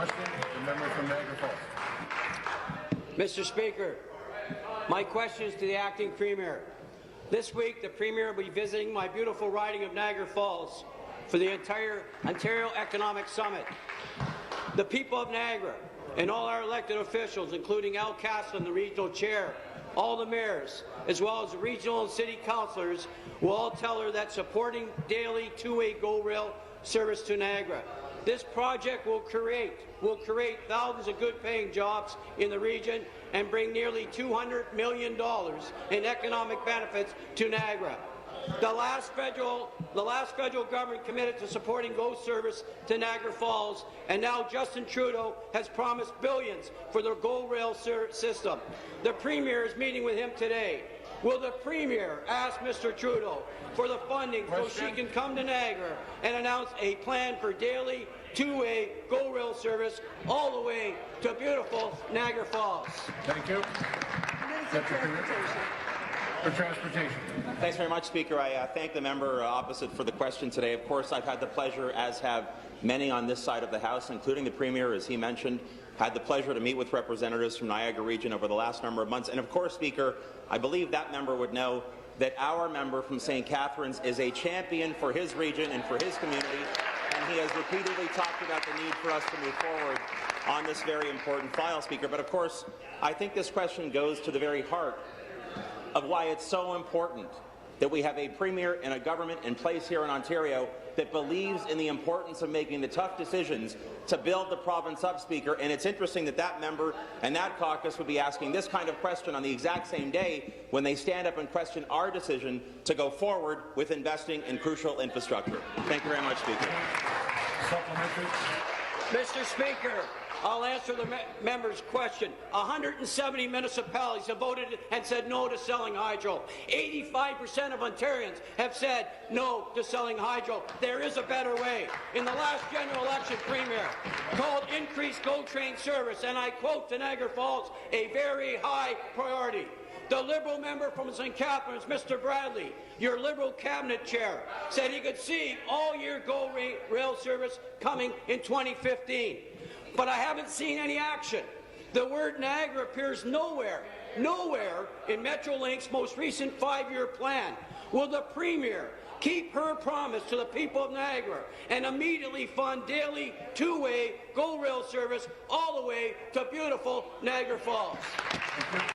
question, the member from Niagara Falls. Mr. Speaker, my question is to the Acting Premier. This week, the Premier will be visiting my beautiful riding of Niagara Falls for the entire Ontario Economic Summit. The people of Niagara and all our elected officials, including Al Caslin, the regional chair, all the mayors, as well as the regional and city councillors, will all tell her that supporting daily two-way GO Rail service to Niagara. This project will create thousands of good-paying jobs in the region and bring nearly $200 million in economic benefits to Niagara. The last federal government committed to supporting GO service to Niagara Falls, and now Justin Trudeau has promised billions for the GO Rail system. The Premier is meeting with him today. Will the Premier ask Mr. Trudeau for the funding so she can come to Niagara and announce a plan for daily two-way GO Rail service all the way to beautiful Niagara Falls? Thank you. For transportation. Thanks very much, Speaker. I thank the member opposite for the question today. Of course, I've had the pleasure, as have many on this side of the House, including the Premier, as he mentioned, had the pleasure to meet with representatives from Niagara region over the last number of months. And of course, Speaker, I believe that member would know that our member from St. Catharines is a champion for his region and for his community, and he has repeatedly talked about the need for us to move forward on this very important file, Speaker. But of course, I think this question goes to the very heart of why it's so important that we have a Premier and a government in place here in Ontario that believes in the importance of making the tough decisions to build the province up, Speaker. And it's interesting that that member and that caucus would be asking this kind of question on the exact same day when they stand up and question our decision to go forward with investing in crucial infrastructure. Thank you very much, Speaker. Supplementary. Mr. Speaker, I'll answer the member's question. 170 municipalities have voted and said no to selling hydro. 85% of Ontarians have said no to selling hydro. There is a better way. In the last general election, Premier called increased GO train service, and I quote to Niagara Falls, a very high priority. The Liberal member from St. Catharines, Mr. Bradley, your Liberal cabinet chair, said he could see all-year GO rail service coming in 2015. But I haven't seen any action. The word Niagara appears nowhere in Metrolink's most recent 5-year plan. Will the Premier keep her promise to the people of Niagara and immediately fund daily two-way GO Rail service all the way to beautiful Niagara Falls?